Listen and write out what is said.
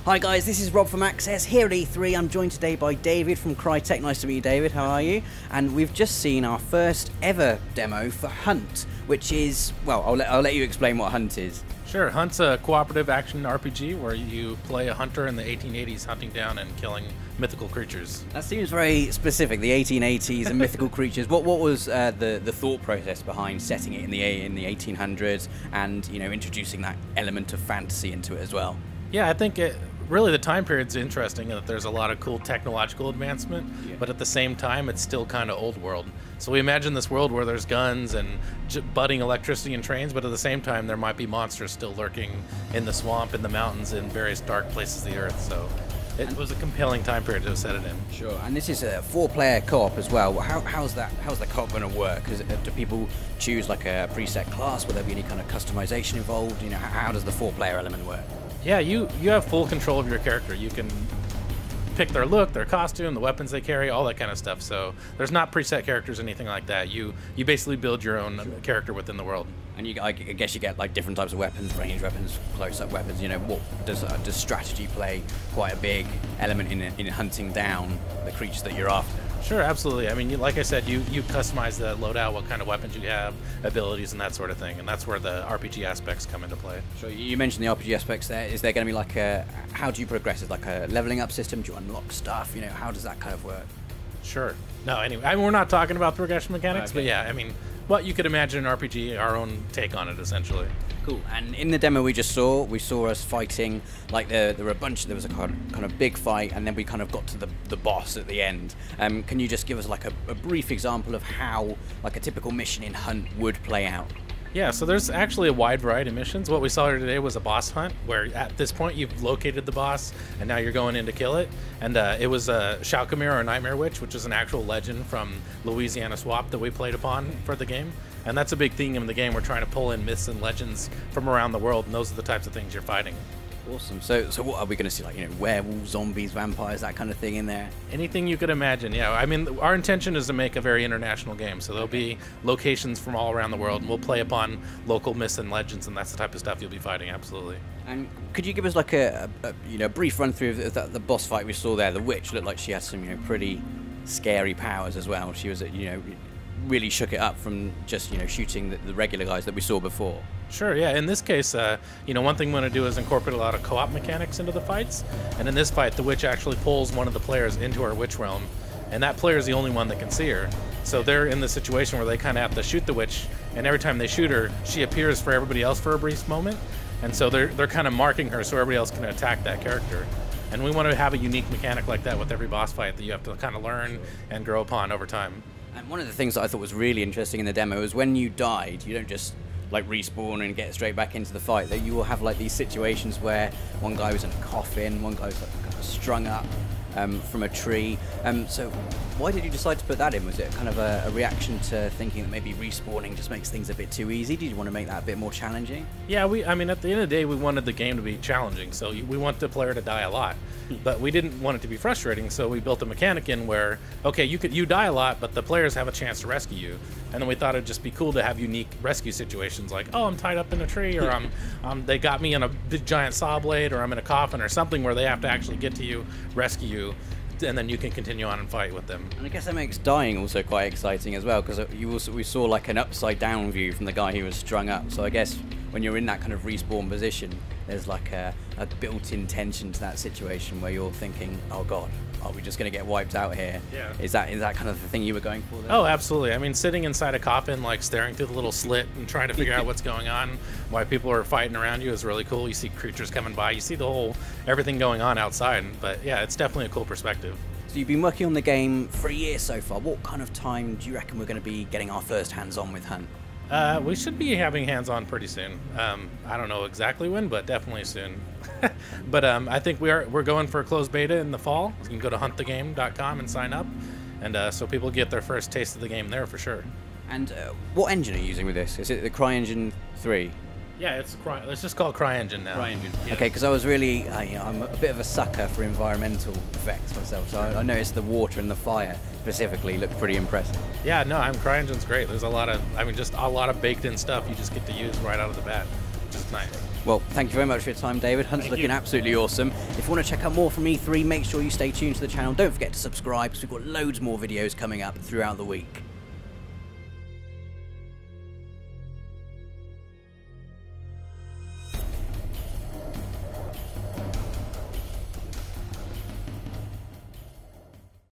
Hi guys, this is Rob from Access here at E3. I'm joined today by David from Crytek. Nice to meet you, David. How are you? And we've just seen our first ever demo for Hunt, which is, well, I'll let you explain what Hunt is. Sure. Hunt's a cooperative action RPG where you play a hunter in the 1880s hunting down and killing mythical creatures. That seems very specific, the 1880s and mythical creatures. What was the thought process behind setting it in the 1800s and, you know, introducing that element of fantasy into it as well? Yeah, I think really the time period's interesting in that there's a lot of cool technological advancement, but at the same time it's still kind of old world. So we imagine this world where there's guns and budding electricity and trains, but at the same time there might be monsters still lurking in the swamp, in the mountains, in various dark places of the earth. So it was a compelling time period to set it in. Sure, and this is a 4-player co-op as well. How's the co-op going to work? Do people choose like a preset class? Will there be any kind of customization involved? You know, how does the 4-player element work? Yeah, you have full control of your character. You can pick their look, their costume, the weapons they carry, all that kind of stuff. So there's not preset characters, anything like that. You basically build your own character within the world. And I guess you get like different types of weapons, range weapons, close-up weapons. You know, what does strategy play quite a big element in hunting down the creatures that you're after? Sure, absolutely. I mean, like I said, you customize the loadout, what kind of weapons you have, abilities, and that sort of thing, and that's where the RPG aspects come into play. So you mentioned the RPG aspects there. Is there going to be like how do you progress? Is it like a leveling up system? Do you unlock stuff? You know, how does that kind of work? Sure. No, anyway, I mean, we're not talking about progression mechanics, but yeah, I mean, what you could imagine an RPG, our own take on it, essentially. Cool. And in the demo we saw us fighting, like there was a kind of big fight, and then we kind of got to the boss at the end. Can you just give us like a brief example of how like a typical mission in Hunt would play out? Yeah, so there's actually a wide variety of missions. What we saw here today was a boss hunt, where at this point you've located the boss, and now you're going in to kill it. And it was a Shaukamir or Nightmare Witch, which is an actual legend from Louisiana Swamp that we played upon for the game. And that's a big theme in the game. We're trying to pull in myths and legends from around the world, and those are the types of things you're fighting. Awesome. So what are we going to see? Like, you know, werewolves, zombies, vampires, that kind of thing in there? Anything you could imagine, yeah. I mean, our intention is to make a very international game, so there'll be locations from all around the world, and we'll play upon local myths and legends, and that's the type of stuff you'll be fighting, absolutely. And could you give us like a brief run through of the boss fight we saw there? The witch looked like she had some, you know, pretty scary powers as well. She was, you know, really shook it up from just, you know, shooting the regular guys that we saw before. Sure, yeah. In this case, you know, one thing we want to do is incorporate a lot of co-op mechanics into the fights. And in this fight, the witch actually pulls one of the players into her witch realm, and that player is the only one that can see her. So they're in the situation where they kind of have to shoot the witch, and every time they shoot her, she appears for everybody else for a brief moment. And so they're kind of marking her so everybody else can attack that character. And we want to have a unique mechanic like that with every boss fight that you have to kind of learn and grow upon over time. And one of the things that I thought was really interesting in the demo is when you died, you don't just like respawn and get straight back into the fight. That you will have like these situations where one guy was in a coffin, one guy was like kind of strung up from a tree. So why did you decide to put that in? Was it kind of a reaction to thinking that maybe respawning just makes things a bit too easy? Did you want to make that a bit more challenging? Yeah, I mean, at the end of the day, we wanted the game to be challenging, so we want the player to die a lot. But we didn't want it to be frustrating, so we built a mechanic in where, okay, you die a lot, but the players have a chance to rescue you. And then we thought it'd just be cool to have unique rescue situations, like, oh, I'm tied up in a tree, or they got me in a big giant saw blade, or I'm in a coffin, or something where they have to actually get to you, rescue you, and then you can continue on and fight with them. And I guess that makes dying also quite exciting as well, because we saw like an upside down view from the guy who was strung up. So I guess when you're in that kind of respawn position, there's like a built-in tension to that situation where you're thinking, oh god, are we just going to get wiped out here? Yeah. Is that kind of the thing you were going for there? Oh, absolutely. I mean, sitting inside a coffin, like staring through the little slit and trying to figure out what's going on, why people are fighting around you is really cool. You see creatures coming by, you see everything going on outside. But yeah, it's definitely a cool perspective. So you've been working on the game for a year so far. What kind of time do you reckon we're going to be getting our first hands-on with Hunt? We should be having hands-on pretty soon. I don't know exactly when, but definitely soon. But I think we're going for a closed beta in the fall. You can go to huntthegame.com and sign up, and so people get their first taste of the game there for sure. And what engine are you using with this? Is it the CryEngine 3? Yeah, it's just called CryEngine now. CryEngine. Yeah. Okay, because I was really, you know, I'm a bit of a sucker for environmental effects myself, so I noticed the water and the fire specifically looked pretty impressive. Yeah, no, CryEngine's great. There's just a lot of baked-in stuff you just get to use right out of the bat. is nice. Well, thank you very much for your time, David. Hunt's looking absolutely awesome. If you want to check out more from E3, make sure you stay tuned to the channel. Don't forget to subscribe, because we've got loads more videos coming up throughout the week.